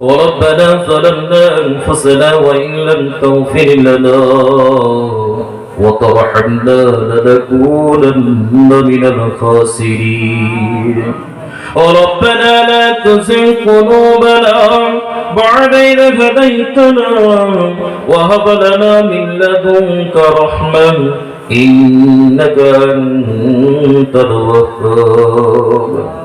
وربنا ظلمنا أنفسنا وإن لم تغفر لنا وترحمنا لنكونن من الخاسرين ربنا لا تزغ قلوبنا بعد إذ هديتنا وهب لنا من لدنك رحمة إنك أنت الوهاب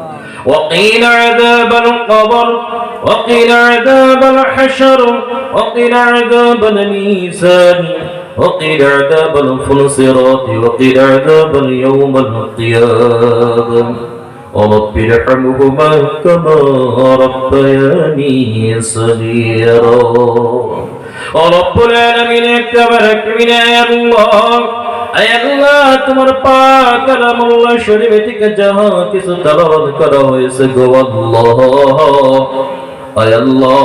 وقيل عذاب القبر وقيل عذاب الحشر وقيل عذاب الميزان وقيل عذاب الفلصراط وقيل عذاب اليوم القيامة رب ارحمهما كما ربياني صغيرا رب العالمين تبارك يا الله اے اللہ تمہار پاک کلام اللہ شریف থেকে যাহা কিছু তেলাওয়াত করা হয়েছে গো আল্লাহ اے আল্লাহ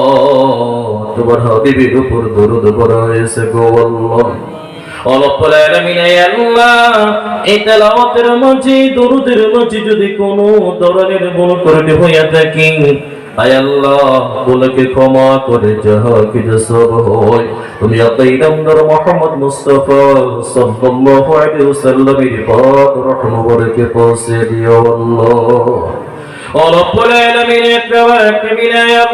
তোমার হাবিবের উপর দরুদ পড়া হয়েছে গো আল্লাহ রব্বুল আলামিন এ আল্লাহ এই তেলাওয়াতের মাঝে দরুদের মাঝে যদি কোনো ধরনের ভুল করে হইয়া থাকি আয় আল্লাহ ভুলকে ক্ষমা করে যাহা কিছু সব হয় তুমি পয়গম্বর মুহাম্মদ মুস্তাফা সাল্লাল্লাহু আলাইহি ওয়াসাল্লামের পাক রহমতকে পৌঁছে দিও আল্লাহ ও রব্বুল আলামিন তাবারাক বিনা ইয়া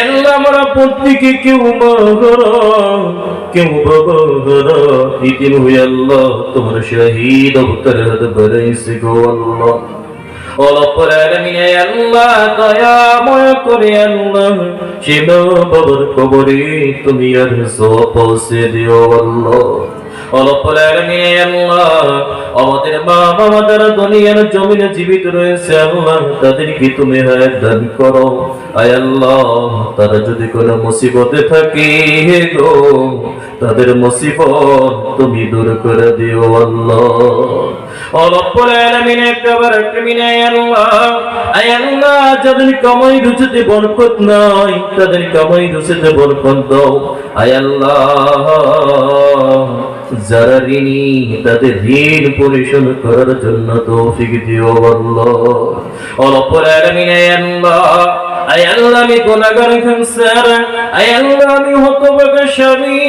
আল্লাহ আমরা প্রত্যেকে কেউ মাগরা কেউ বাবারা ইতিম হয়ে আল্লাহ তোমার শহীদ অবতার হাত বাড়াইছে গো আল্লাহ ও রব্বুল আলামিন এ আল্লাহ দয়াময় করে আল্লাহ সে বাবার কবরে তুমি আর সওয়াব পৌঁছে দিও আল্লাহ ও রব্বুল আলামিন এ আল্লাহ আমাদের মা বাবা যারা দুনিয়ার জমিনে জীবিত রয়েছে আল্লাহ তাদেরকে তুমি হায়াত দান করো আয় আল্লাহ তারা যদি কোনো মুসিবতে থাকে গো তাদের মুসিবত তুমি দূর করে দিও আল্লাহ ও রব্বুল আলামিন তাবারাক বিনা ইয়া আল্লাহ আয় আল্লাহ যাদের কামাই রুজিতে বরকত নাই তাদের কামাই রুজিতে বরকত দাও আয় আল্লাহ যারা ঋণী তাদের ঋণ পরিশোধ করার জন্য তৌফিক দিও আল্লাহ ও রব্বুল আলামিন ইয়া আল্লাহ আয় আল্লাহ আমি গুনাহগার খানসার আয় আল্লাহ আমি হতভাগা স্বামী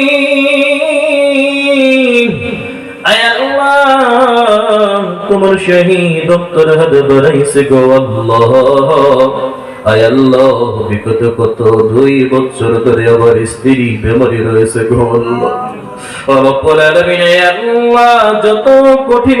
আয় আল্লাহ তোমার শহীদ ডক্টর হাত বাড়াইছে গো আল্লাহ আয় আল্লাহ বিগত কত 2 বছর ধরে আমার স্ত্রী বেমারি রয়েছে গো আল্লাহ রব্বুল আলামিন ইয়া আল্লাহ যত কঠিন